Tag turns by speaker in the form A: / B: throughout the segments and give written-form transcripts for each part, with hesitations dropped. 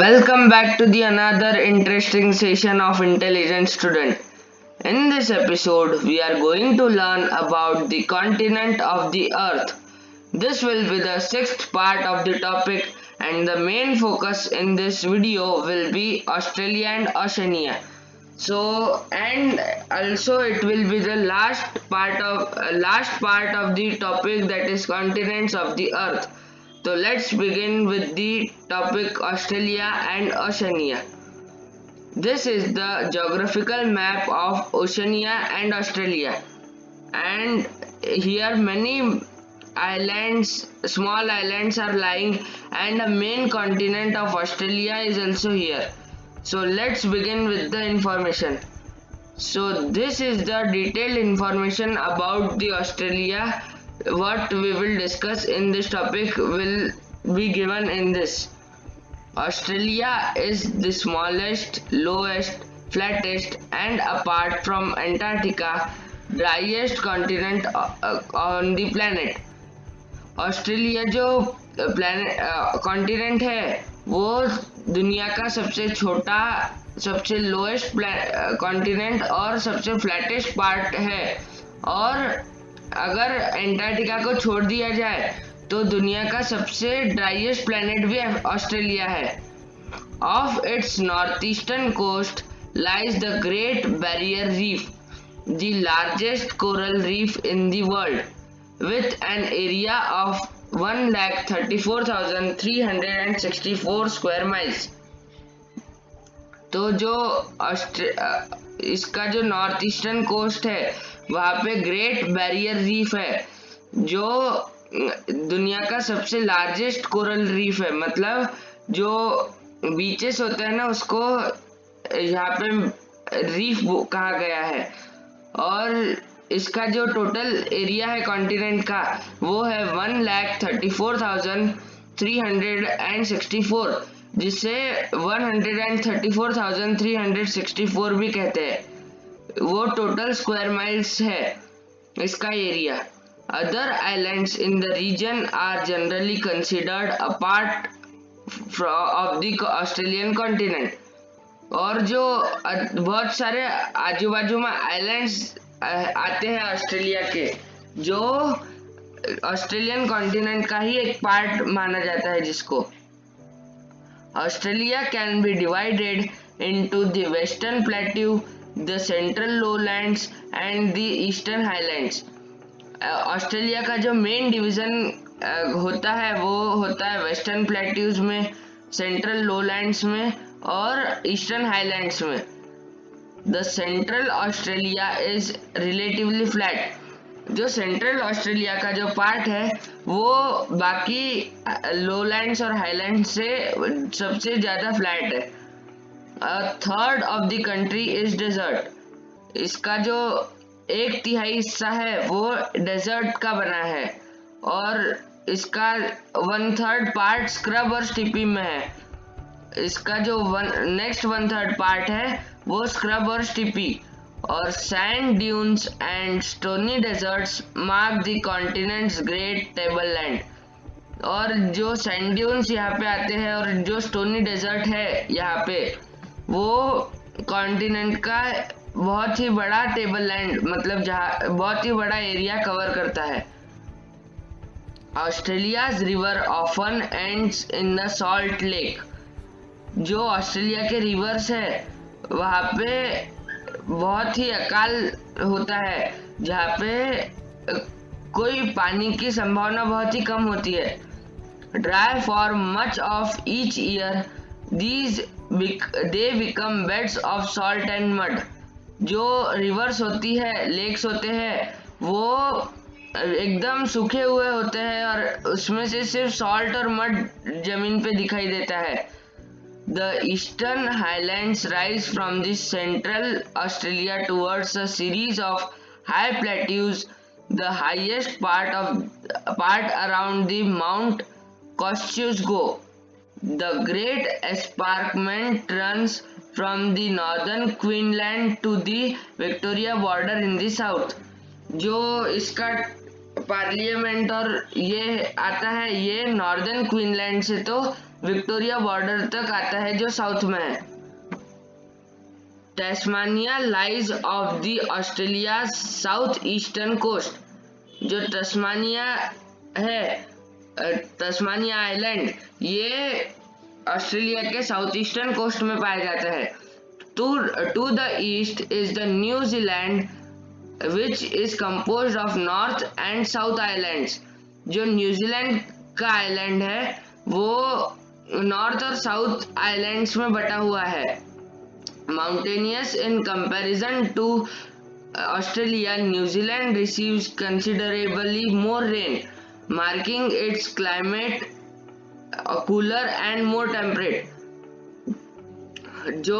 A: Welcome back to the another interesting session of Intelligent Student. In this episode, we are going to learn about the continent of the Earth. This will be the sixth part of the topic, and the main focus in this video will be Australia and Oceania. And also it will be the last part of the topic, that is continents of the Earth. So let's begin with the topic Australia and Oceania. This is the geographical map of Oceania and Australia, and here many small islands are lying, and the main continent of Australia is also here. So let's begin with the information. So this is the detailed information about the Australia. What we will discuss in this topic will be given in this. Australia is the smallest, lowest, flattest, and apart from Antarctica, driest continent on the planet. Australia जो continent है वो दुनिया का सबसे छोटा, सबसे lowest continent और सबसे फ्लैटेस्ट पार्ट है, और अगर एंटार्क्टिका को छोड़ दिया जाए तो दुनिया का सबसे ड्राइएस्ट प्लैनेट भी ऑस्ट्रेलिया है. Of its north eastern coast lies the great barrier reef, the largest coral reef in the world, with an area of 1,34,364 square miles. तो जो इसका जो नॉर्थ ईस्टर्न कोस्ट है वहाँ पे ग्रेट बैरियर रीफ है, जो दुनिया का सबसे लार्जेस्ट कोरल रीफ है. मतलब जो बीचेस होते हैं ना, उसको यहाँ पे रीफ कहा गया है. और इसका जो टोटल एरिया है कॉन्टिनेंट का वो है 1,34,364, जिसे 134,364 भी कहते हैं. वो टोटल स्क्वायर माइल्स है इसका area. Other islands in the region are generally considered a part of the Australian continent. और जो बहुत सारे आजू बाजू में आइलैंड्स आते हैं ऑस्ट्रेलिया के, जो ऑस्ट्रेलियन कॉन्टिनेंट का ही एक पार्ट माना जाता है. जिसको Australia can be divided into the western plateau, the central lowlands and the eastern highlands. Australia का जो मेन डिवीजन होता है वो होता है वेस्टर्न प्लेट्यूज में, सेंट्रल लोलैंड्स में और ईस्टर्न हाईलैंड्स में. The Central Australia is relatively flat. जो सेंट्रल ऑस्ट्रेलिया का जो पार्ट है वो बाकी लोलैंड्स और हाईलैंड से सबसे ज्यादा फ्लैट है. Third of the country is desert. इसका जो 1/3 हिस्सा है वो डेजर्ट का बना है, और इसका 1/3 पार्ट स्क्रब और स्टीपी में है. इसका जो नेक्स्ट 1/3 पार्ट है वो स्क्रब और स्टीपी, और sand dunes and stony deserts mark the continent's great tableland. और जो सैंड ड्यून्स यहाँ पे आते हैं और जो स्टोनी डेजर्ट है यहाँ पे, वो कॉन्टिनेंट का बहुत ही बड़ा टेबललैंड, मतलब जहाँ बहुत ही बड़ा एरिया कवर करता है. Australia's river often ends in the salt lake. जो ऑस्ट्रेलिया के रिवर्स है वहाँ पे बहुत ही अकाल होता है, जहाँ पे कोई पानी की संभावना बहुत ही कम होती है. Dry for much of each year, they become beds of salt and mud. जो रिवर्स होती है, लेक्स होते हैं, वो एकदम सूखे हुए होते हैं और उसमें से सिर्फ सॉल्ट और मड जमीन पे दिखाई देता है. The eastern highlands rise from the central Australia towards a series of high plateaus. The highest part around the Mount Kosciuszko. The Great Escarpment runs from the northern Queensland to the Victoria border in the south. जो इसका parliament और ये आता है, ये northern क्वीनलैंड से तो Victoria border तक आता है जो साउथ में है। Tasmania lies off the Australia south eastern coast. जो तस्मानिया है, तस्मानिया आइलैंड, ये ऑस्ट्रेलिया के साउथ ईस्टर्न कोस्ट में पाया जाता है। To the east is the New Zealand which is composed of north and south islands. जो न्यूजीलैंड का आइलैंड है वो नॉर्थ और साउथ आइलैंड्स में बटा हुआ है। Mountainous in comparison to Australia, New Zealand receives considerably more rain, marking its climate cooler and more temperate. जो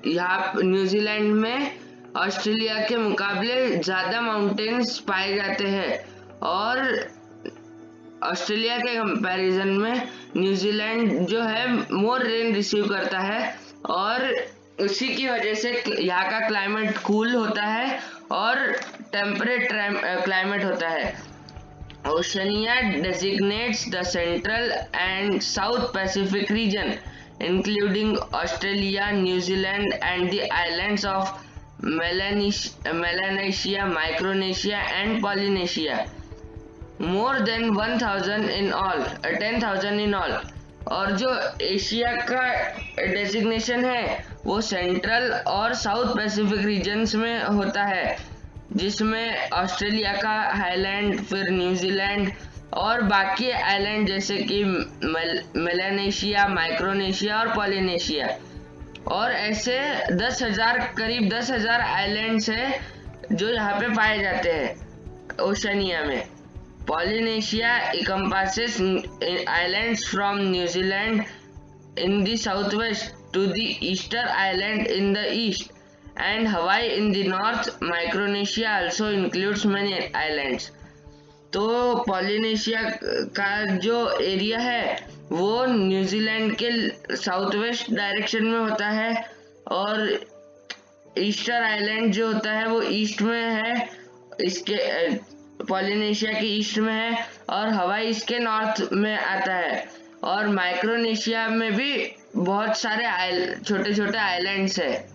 A: यहाँ न्यूजीलैंड में ऑस्ट्रेलिया के मुकाबले ज़्यादा माउंटेन्स पाए जाते हैं और ऑस्ट्रेलिया के कंपैरिजन में न्यूजीलैंड जो है मोर रेन रिसीव करता है और उसी की वजह से यहाँ का क्लाइमेट कूल होता है और टेम्परेट क्लाइमेट होता है। Oceania designates the central and south Pacific region, including Australia, New Zealand, and the islands of Melanesia, Micronesia, and Polynesia. More than 10,000 in all. और जो एशिया का डेजिग्नेशन है वो सेंट्रल और साउथ पैसिफिक रीजन्स में होता है, जिसमें ऑस्ट्रेलिया का आइलैंड, फिर न्यूजीलैंड और बाकी आइलैंड जैसे कि मेलानेशिया, माइक्रोनेशिया और पॉलिनेशिया। और ऐसे करीब 10,000 आइलैंड्स हैं जो यहाँ पे पाए जाते हैं ओशनिया में। Polynesia encompasses islands from New Zealand in the southwest to the Easter Island in the east and Hawaii in the north. Micronesia also includes many islands. तो पॉलिनेशिया का जो एरिया है वो न्यूजीलैंड के साउथ वेस्ट डायरेक्शन में होता है और ईस्टर आइलैंड जो होता है वो ईस्ट में है, इसके पॉलिनेशिया के ईस्ट में है और हवाई इसके नॉर्थ में आता है। और माइक्रोनेशिया में भी बहुत सारे छोटे छोटे आइलैंड्स है।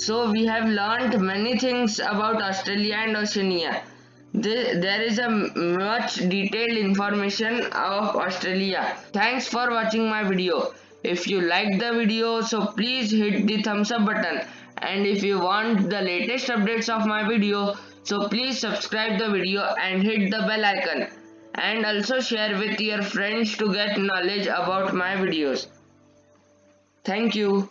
A: So we have learned many things about Australia and Oceania. There is a much detailed information of Australia. Thanks for watching my video. If you liked the video, so please hit the thumbs up button. And if you want the latest updates of my video, so please subscribe the video and hit the bell icon. And also share with your friends to get knowledge about my videos. Thank you.